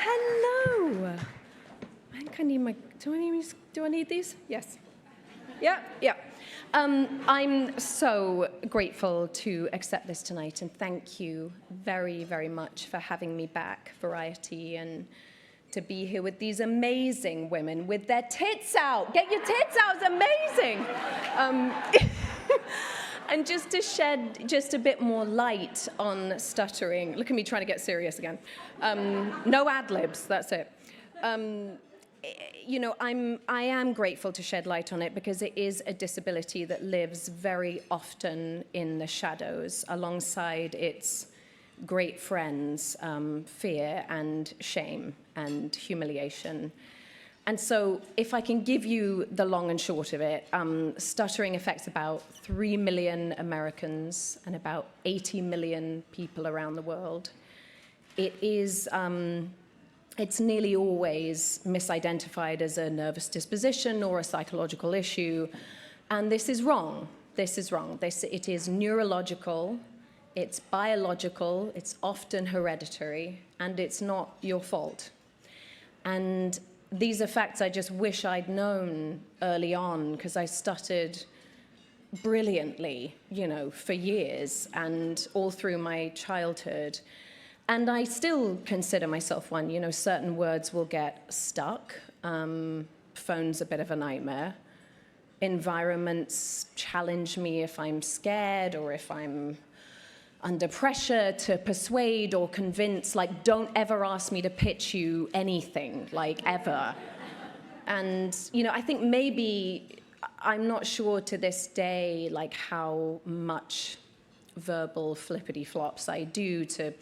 Hello. I think I need my, do I need these? Yes. Yeah. I'm so grateful to accept this tonight, and thank you very, very much for having me back, Variety, and to be here with these amazing women with their tits out. Get your tits out, it's amazing. And just to shed just a bit more light on stuttering. Look at me trying to get serious again. No ad-libs, that's it. You know, I am grateful to shed light on it because it is a disability that lives very often in the shadows alongside its great friends, fear and shame and humiliation. And so if I can give you the long and short of it, stuttering affects about 3 million Americans and about 80 million people around the world. It is, it's nearly always misidentified as a nervous disposition or a psychological issue. And this is wrong. This is wrong. It is neurological, it's biological, it's often hereditary, and it's not your fault. And these are facts I just wish I'd known early on, because I stuttered brilliantly, you know, for years and all through my childhood. And I still consider myself one. You know, certain words will get stuck. Phone's a bit of a nightmare. Environments challenge me if I'm scared or if I'm under pressure to persuade or convince, like, don't ever ask me to pitch you anything, like, ever. And, you know, I think maybe, I'm not sure to this day, like, how much verbal flippity-flops I do to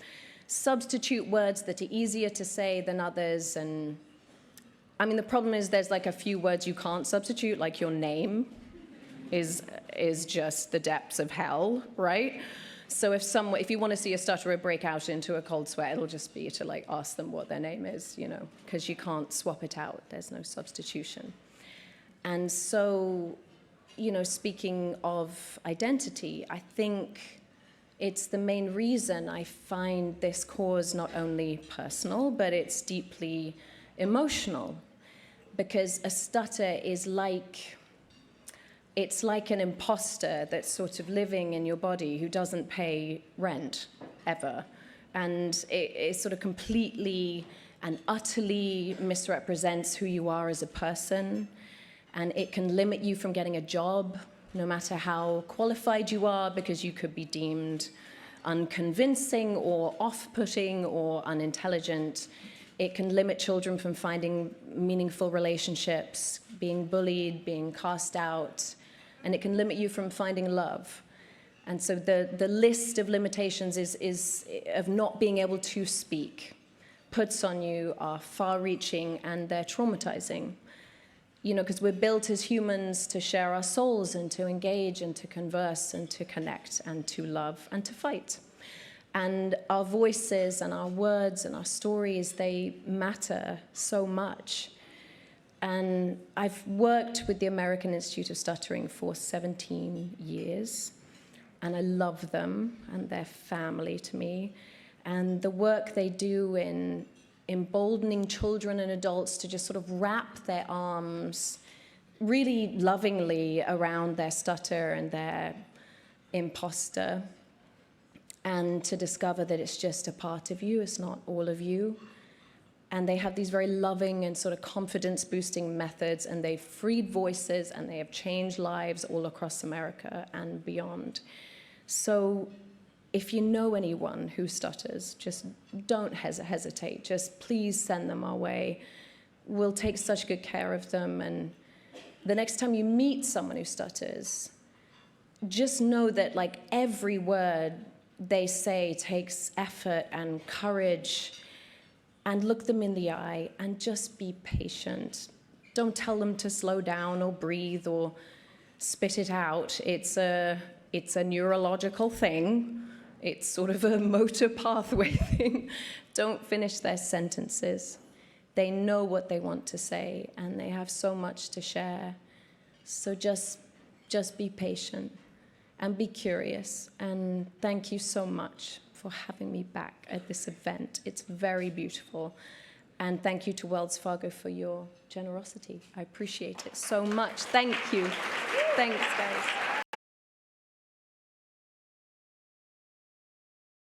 substitute words that are easier to say than others. And, I mean, the problem is there's, like, a few words you can't substitute, like your name is just the depths of hell, right? So if you want to see a stutterer break out into a cold sweat, it'll just be to, like, ask them what their name is, you know, because you can't swap it out. There's no substitution. And so, you know, speaking of identity, I think it's the main reason I find this cause not only personal, but it's deeply emotional, because a stutter is like, it's like an imposter that's sort of living in your body who doesn't pay rent, ever. And it sort of completely and utterly misrepresents who you are as a person. And it can limit you from getting a job, no matter how qualified you are, because you could be deemed unconvincing or off-putting or unintelligent. It can limit children from finding meaningful relationships, being bullied, being cast out. And it can limit you from finding love. And so the list of limitations is of not being able to speak, puts on you are far-reaching and they're traumatizing. You know, because we're built as humans to share our souls and to engage and to converse and to connect and to love and to fight. And our voices and our words and our stories, they matter so much. And I've worked with the American Institute of Stuttering for 17 years, and I love them, and they're family to me. And the work they do in emboldening children and adults to just sort of wrap their arms really lovingly around their stutter and their imposter, and to discover that it's just a part of you, it's not all of you. And they have these very loving and sort of confidence-boosting methods, and they've freed voices, and they have changed lives all across America and beyond. So if you know anyone who stutters, just don't hesitate. Just please send them our way. We'll take such good care of them. And the next time you meet someone who stutters, just know that, like, every word they say takes effort and courage. And look them in the eye and just be patient. Don't tell them to slow down or breathe or spit it out. It's a neurological thing. It's sort of a motor pathway thing. Don't finish their sentences. They know what they want to say, and they have so much to share. So just be patient and be curious. And thank you so much for having me back at this event. It's very beautiful. And thank you to Wells Fargo for your generosity. I appreciate it so much. Thank you. Thanks, guys.